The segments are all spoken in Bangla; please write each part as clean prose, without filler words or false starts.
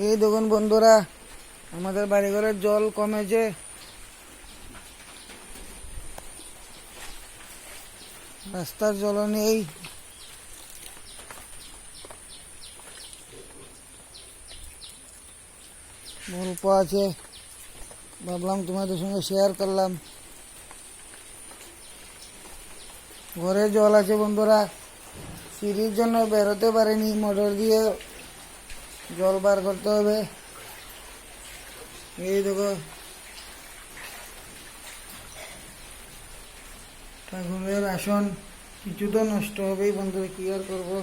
এই দেখুন বন্ধুরা, আমাদের বাড়িঘরের জল কমেছে। রাস্তার জল নেই। গল্প আছে, ভাবলাম তোমাদের সঙ্গে শেয়ার করলাম। ঘরে জল আছে বন্ধুরা, সিঁড়ির জন্য বেরোতে পারিনি, মোটর দিয়ে জল বার করতে হবে। এই দেখো ঠাকুরের আসন, কিছু তো নষ্ট হবেই বন্ধুরা, কি আর করবো।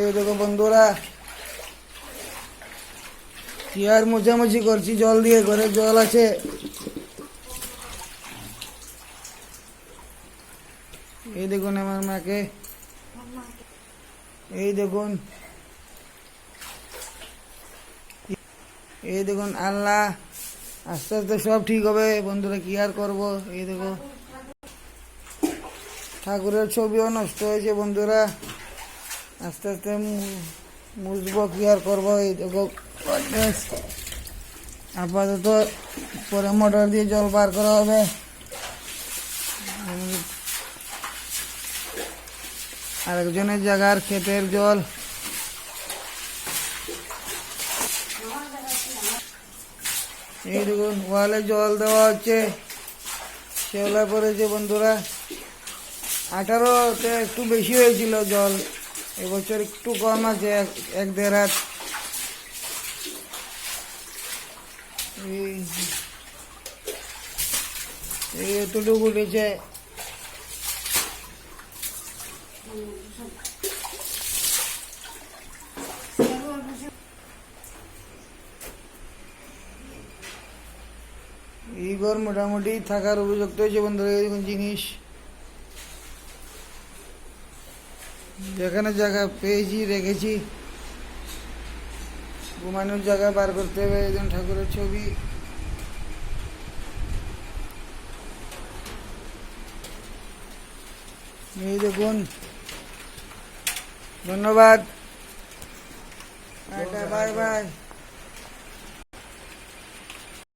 এই দেখো বন্ধুরা, কি আর মোছামুছি করছি জল দিয়ে, ঘরে জল আছে। এই দেখুন আমার মাকে, এই দেখুন, এই দেখুন আল্লাহ, আস্তে আস্তে সব ঠিক হবে বন্ধুরা, কি আর করবো। এই দেখো ঠাকুরের ছবিও নষ্ট হয়েছে বন্ধুরা, আস্তে আস্তে মুছবো, কি আর করবো। এই দেখো আপাতত পরে মোটর দিয়ে জল বার করা হবে। আরেকজনের জায়গার ক্ষেতের জল। এই দেখুন ওয়ালে জল দেওয়া হচ্ছে, শেওলা পড়েছে বন্ধুরা। 18তে একটু বেশি হয়েছিল জল, এবছর একটু কম আছে, 1-1.5 হাত। এই এতটুকু উঠেছে। এই ঘর মোটামুটি থাকার উপযুক্ত হয়েছে বন্ধুরা। এরকম জিনিস যেখানে জায়গা পেয়েছি রেখেছি, ঘুমানোর জায়গা বার করতে হবে। একজন ঠাকুরের ছবি, এই দেখুন। ধন্যবাদ, বাই বাই।